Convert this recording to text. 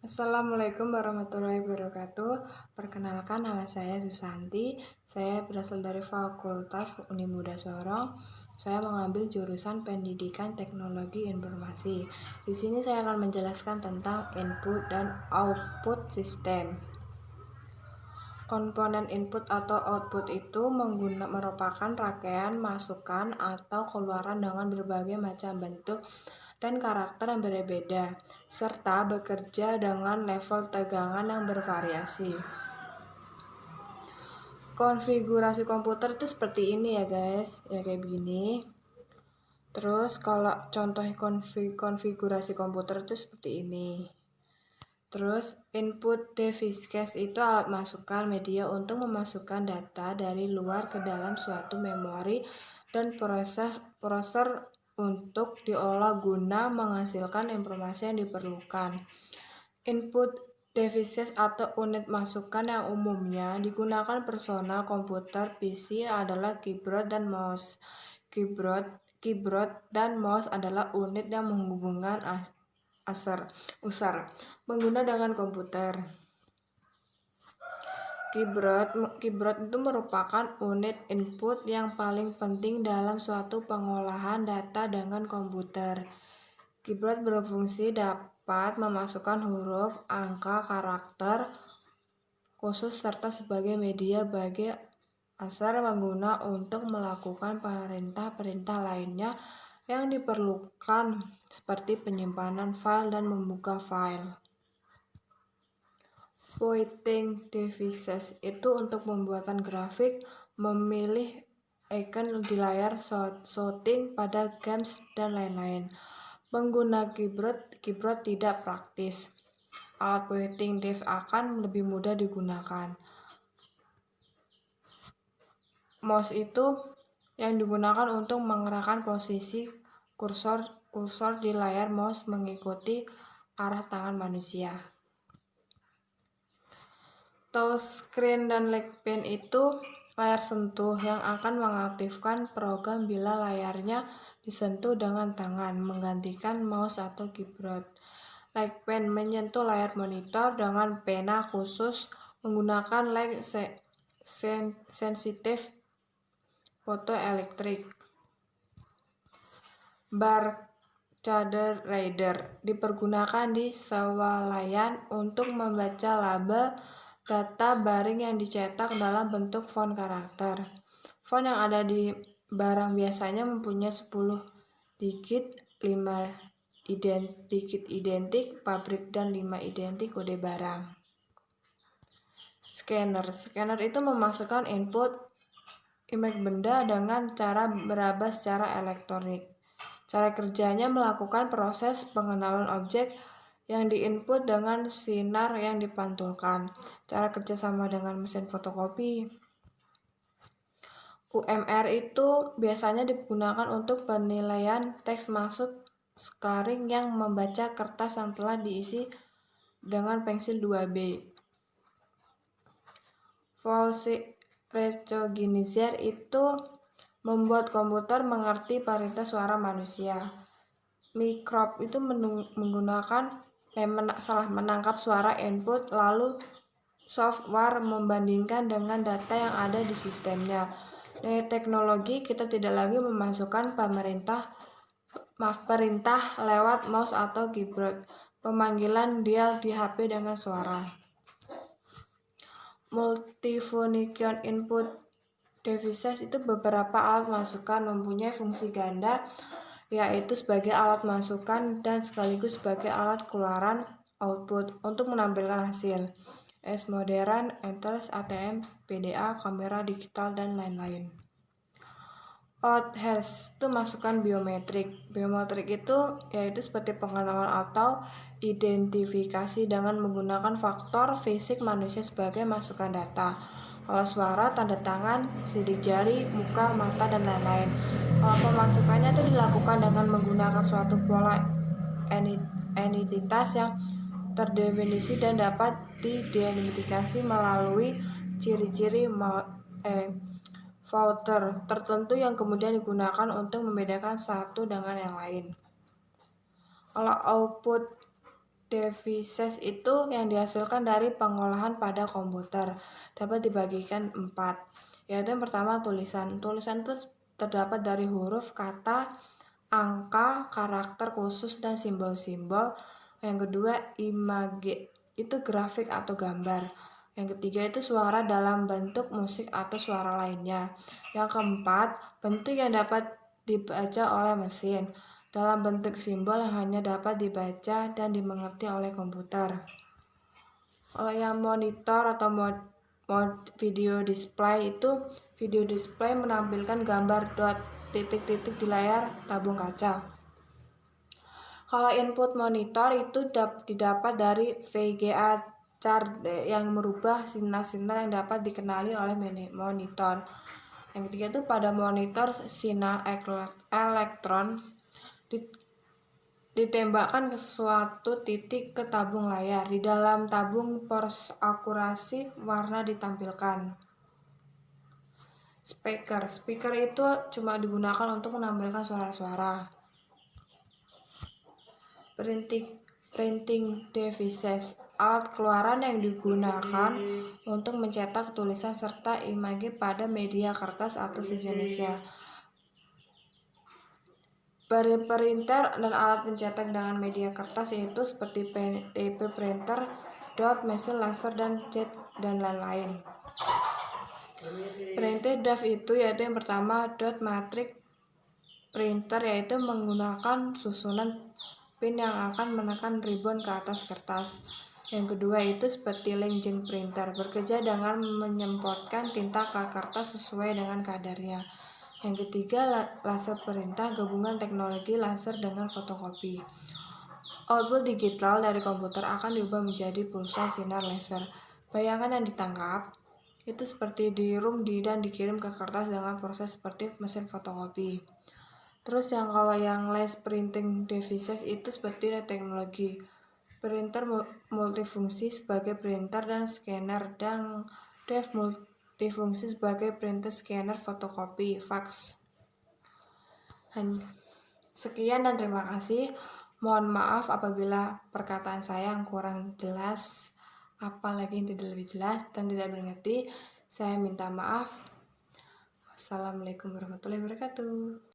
Assalamualaikum warahmatullahi wabarakatuh. Perkenalkan, nama saya Susanti. Saya berasal dari Fakultas Unimuda Sorong. Saya mengambil jurusan Pendidikan Teknologi Informasi. Di sini saya akan menjelaskan tentang input dan output sistem. Komponen input atau output itu merupakan rangkaian masukan atau keluaran dengan berbagai macam bentuk dan karakter yang berbeda, serta bekerja dengan level tegangan yang bervariasi. Konfigurasi komputer itu seperti ini ya guys, ya kayak begini. Terus kalau contoh konfigurasi komputer itu seperti ini. Terus input device cache itu alat masukan media untuk memasukkan data dari luar ke dalam suatu memori dan prosesor untuk diolah guna menghasilkan informasi yang diperlukan. Input devices atau unit masukan yang umumnya digunakan personal komputer PC adalah keyboard dan mouse. Keyboard dan mouse adalah unit yang menghubungkan user pengguna dengan komputer. Keyboard itu merupakan unit input yang paling penting dalam suatu pengolahan data dengan komputer. Keyboard berfungsi dapat memasukkan huruf, angka, karakter khusus serta sebagai media bagi user pengguna untuk melakukan perintah-perintah lainnya yang diperlukan seperti penyimpanan file dan membuka file. Pointing devices itu untuk pembuatan grafik, memilih icon di layar, shooting pada games, dan lain-lain. Pengguna keyboard tidak praktis. Alat pointing dev akan lebih mudah digunakan. Mouse itu yang digunakan untuk mengarahkan posisi kursor di layar mouse mengikuti arah tangan manusia. Touchscreen dan pen itu layar sentuh yang akan mengaktifkan program bila layarnya disentuh dengan tangan, menggantikan mouse atau keyboard. Pen menyentuh layar monitor dengan pena khusus menggunakan light sensitive photoelectric. Barcode reader dipergunakan di swalayan untuk membaca label data baring yang dicetak dalam bentuk font karakter. Font yang ada di barang biasanya mempunyai 10 digit, 5 digit identik pabrik dan 5 identik kode barang. Scanner itu memasukkan input image benda dengan cara meraba secara elektronik. Cara kerjanya melakukan proses pengenalan objek yang diinput dengan sinar yang dipantulkan. Cara kerja sama dengan mesin fotokopi. UMR itu biasanya digunakan untuk penilaian teks maksud scaring yang membaca kertas yang telah diisi dengan pensil 2B. Voice recognition itu membuat komputer mengerti perintah suara manusia. Microbe itu menangkap suara input, lalu software membandingkan dengan data yang ada di sistemnya. Dari teknologi, kita tidak lagi memasukkan perintah lewat mouse atau keyboard. Pemanggilan dial di HP dengan suara. Multifunction input devices itu beberapa alat masukan mempunyai fungsi ganda, yaitu sebagai alat masukan dan sekaligus sebagai alat keluaran output untuk menampilkan hasil. Modern, Enters, ATM, PDA, kamera digital, dan lain-lain. Outhairs itu masukan biometrik. Biometrik itu yaitu seperti pengenalan atau identifikasi dengan menggunakan faktor fisik manusia sebagai masukan data. Kalau suara, tanda tangan, sidik jari, muka, mata, dan lain-lain. Kalau pemasukannya itu dilakukan dengan menggunakan suatu pola entitas yang terdefinisi dan dapat diidentifikasi melalui ciri-ciri voucher tertentu yang kemudian digunakan untuk membedakan satu dengan yang lain. Kalau output devices itu yang dihasilkan dari pengolahan pada komputer dapat dibagikan 4, yaitu yang pertama tulisan. Tulisan itu terdapat dari huruf, kata, angka, karakter khusus, dan simbol-simbol. Yang kedua image, itu grafik atau gambar. Yang ketiga itu suara dalam bentuk musik atau suara lainnya. Yang keempat, bentuk yang dapat dibaca oleh mesin dalam bentuk simbol yang hanya dapat dibaca dan dimengerti oleh komputer. Kalau yang monitor atau mode video display itu, video display menampilkan gambar dot titik-titik di layar tabung kaca. Kalau input monitor itu didapat dari VGA chart yang merubah sinyal-sinyal yang dapat dikenali oleh monitor. Yang ketiga itu pada monitor sinyal elektron ditembakkan ke suatu titik ke tabung layar. Di dalam tabung proses akurasi warna ditampilkan. Speaker itu cuma digunakan untuk menampilkan suara-suara. Printing devices, alat keluaran yang digunakan untuk mencetak tulisan serta image pada media kertas atau sejenisnya. Printer dan alat pencetak dengan media kertas yaitu seperti TP printer, dot, mesin laser, dan jet, dan lain-lain. Printer DAF itu yaitu yang pertama dot matrix printer, yaitu menggunakan susunan pin yang akan menekan ribbon ke atas kertas. Yang kedua itu seperti inkjet printer, bekerja dengan menyemprotkan tinta ke kertas sesuai dengan kadarnya. Yang ketiga laser perintah, gabungan teknologi laser dengan fotokopi. Output digital dari komputer akan diubah menjadi pulsa sinar laser. Bayangan yang ditangkap itu seperti dirum dan dikirim ke kertas dengan proses seperti mesin fotokopi. Terus kalau yang less printing devices itu seperti teknologi printer multifungsi sebagai printer dan scanner, dan DEF multifungsi sebagai printer, scanner, fotokopi, fax. Sekian dan terima kasih. Mohon maaf apabila perkataan saya yang kurang jelas, apalagi yang tidak lebih jelas dan tidak mengerti. Saya minta maaf. Wassalamualaikum warahmatullahi wabarakatuh.